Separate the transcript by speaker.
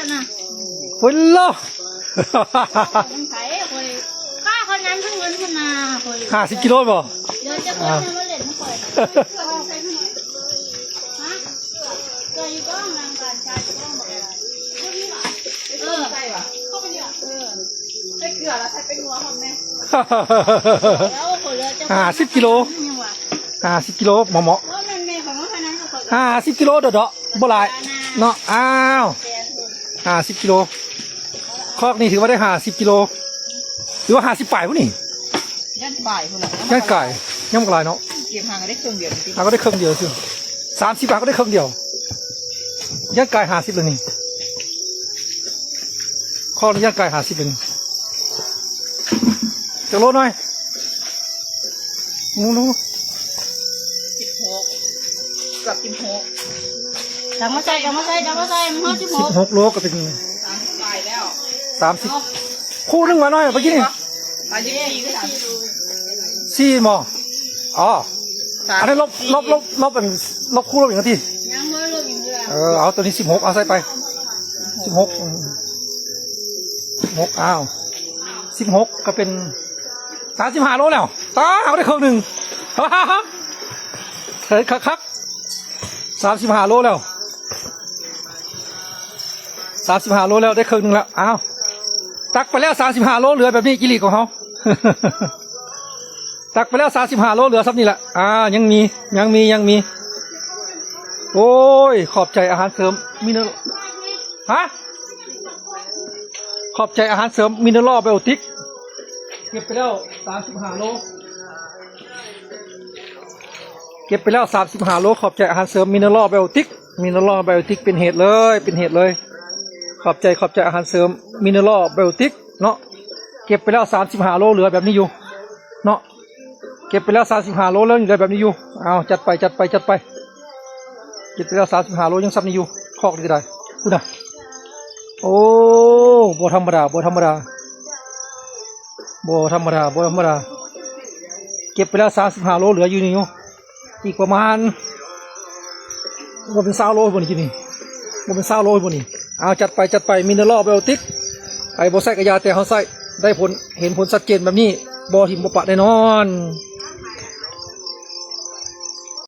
Speaker 1: แล้วนะ
Speaker 2: คนละ
Speaker 1: มันไถคนค่าคนนั้นทั้งเงินคนนาคน
Speaker 2: 50 กิโลบ่
Speaker 1: เดี๋ยวจะคนมาเล่นทั้งคนฮะเจออยู่ก้องนางการชายอยู่ก้องบอกอะไรใช่ป่ะเข้าไปเดี๋ยวใส่เกลือแล้วใส่เป็นหัวหอมแม่แล้วคนเหลือจะ
Speaker 2: 50 กิโล50 กิโลเหมาะ
Speaker 1: เพราะมันแม่ของมันนั้นก็
Speaker 2: 50 กิโลเด้อบ่หลายเนาะอ้าว50 กิโลคอกนี่ถือว่าได้50 กิโลหรือว่า50 ป่ายพุ่นนี่
Speaker 3: ย่านบ่ายพุ่นน่ะ
Speaker 2: ย่างไก่ย่างกลายเนาะ
Speaker 3: เก็บห่างก็ได้ครึ่งเดียวจริง
Speaker 2: ก็ได้ครึ่งเดียวสิ30 บาทก็ได้ครึ่งเดียวย่างไก่50เลยนี่คอกนี่ย่างไก่50เลยนี่จะโลหน่อยนู้
Speaker 3: 16เกือบ16
Speaker 1: จังมาใส่มัน
Speaker 2: 16 โลก็เป็น
Speaker 3: 30ปลายแล้ว
Speaker 2: 30คู่นึงมาหน่อยเมื่อกี้นี่
Speaker 3: 24ก็
Speaker 2: 4หมออ๋ออันนี้ลบเป็นลบคู่ลบอย่างที
Speaker 1: ยังไม่ลงอย่างเดียว
Speaker 2: เอาตัวนี้16เอาใส่ไป16อ้าว16ก็เป็น35 โลแล้วเอาได้ครึ่งหนึ่งเฮ้ยคัก35 โลแล้ว35 โลแล้วได้ครึ่งหนึ่งแล้วอ้าวตักไปแล้ว35 โลเหลือแบบนี้กิริของเขาตักไปแล้ว35 โลเหลือซับนี่แหละยังมีโอ้ยขอบใจอาหารเสริมมินเนอร์ขอบใจอาหารเสริมมินเนอร์ไบโอติกเก็บไปแล้ว35 โลขอบใจอาหารเสริมมินเนอร์ไบโอติกเป็นเหตุเลยขอบใจอาหารเสริมมินเนอร์ไบโอติกเนาะเก็บไปแล้ว35 โลเหลือแบบนี้อยู่เนาะเก็บไปแล้ว35 โลแล้วเหลือแบบนี้อยู่เอาจัดไปเก็บไปแล้ว35 โลยังซับนี้อยู่คอกดีได้พูดนะโอ้บ่ธรรมดาเก็บไปแล้ว35 โลเหลืออยู่นี่อยู่อีกประมาณเป็น20 โลบนนี้นี่เป็น20 โลบนนี้เอาจัดไปมินเนอร์ไบโอติกไอ้บ่ใส่กระยาแต่เขาใส่ได้ผลเห็นผลชัดเจนแบบนี้บ่ทิ่มบ่ปะแน่นอน